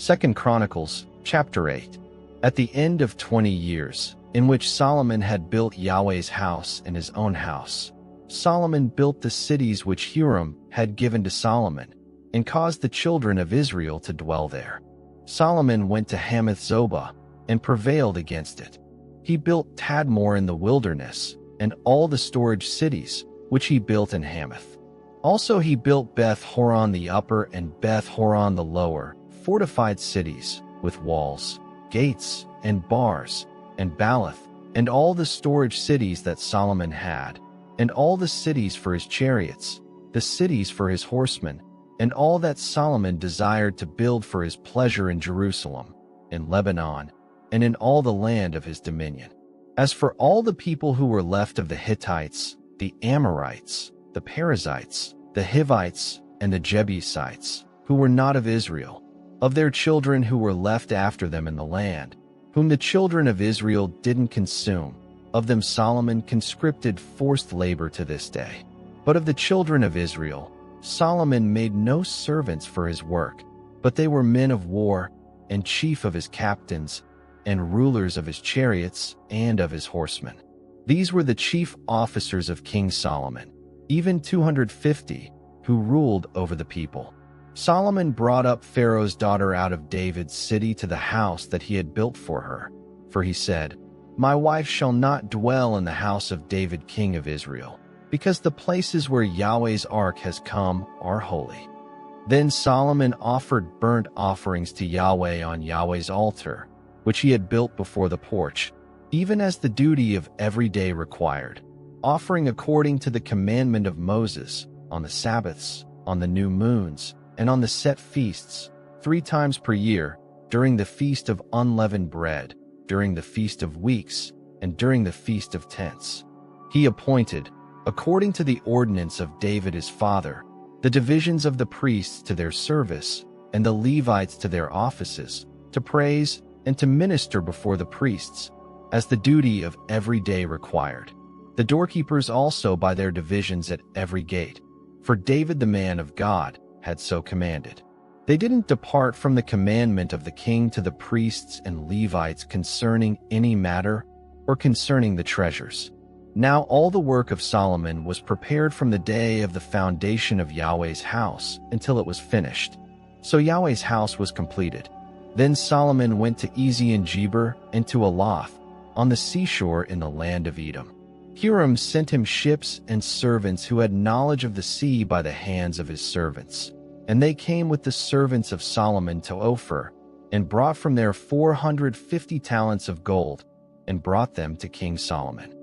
2 Chronicles, chapter 8. At the end of 20 years, in which Solomon had built Yahweh's house and his own house, Solomon built the cities which Hiram had given to Solomon, and caused the children of Israel to dwell there. Solomon went to Hamath-zobah, and prevailed against it. He built Tadmor in the wilderness, and all the storage cities, which he built in Hamath. Also he built Beth-horon the upper and Beth-horon the lower, fortified cities, with walls, gates, and bars, and Baalath, and all the storage cities that Solomon had, and all the cities for his chariots, the cities for his horsemen, and all that Solomon desired to build for his pleasure in Jerusalem, in Lebanon, and in all the land of his dominion. As for all the people who were left of the Hittites, the Amorites, the Perizzites, the Hivites, and the Jebusites, who were not of Israel, of their children who were left after them in the land, whom the children of Israel didn't consume, of them Solomon conscripted forced labor to this day. But of the children of Israel, Solomon made no servants for his work, but they were men of war, and chief of his captains, and rulers of his chariots and of his horsemen. These were the chief officers of King Solomon, even 250, who ruled over the people. Solomon brought up Pharaoh's daughter out of David's city to the house that he had built for her, for he said, "My wife shall not dwell in the house of David king of Israel, because the places where Yahweh's ark has come are holy." Then Solomon offered burnt offerings to Yahweh on Yahweh's altar, which he had built before the porch, even as the duty of every day required, offering according to the commandment of Moses, on the Sabbaths, on the new moons, and on the set feasts, 3 times per year, during the feast of unleavened bread, during the feast of weeks, and during the feast of tents. He appointed, according to the ordinance of David his father, the divisions of the priests to their service, and the Levites to their offices, to praise and to minister before the priests, as the duty of every day required. The doorkeepers also by their divisions at every gate, for David the man of God had so commanded. They didn't depart from the commandment of the king to the priests and Levites concerning any matter or concerning the treasures. Now all the work of Solomon was prepared from the day of the foundation of Yahweh's house until it was finished. So Yahweh's house was completed. Then Solomon went to Ezion-Geber and to Elath, on the seashore in the land of Edom. Hiram sent him ships and servants who had knowledge of the sea by the hands of his servants. And they came with the servants of Solomon to Ophir, and brought from there 450 talents of gold, and brought them to King Solomon.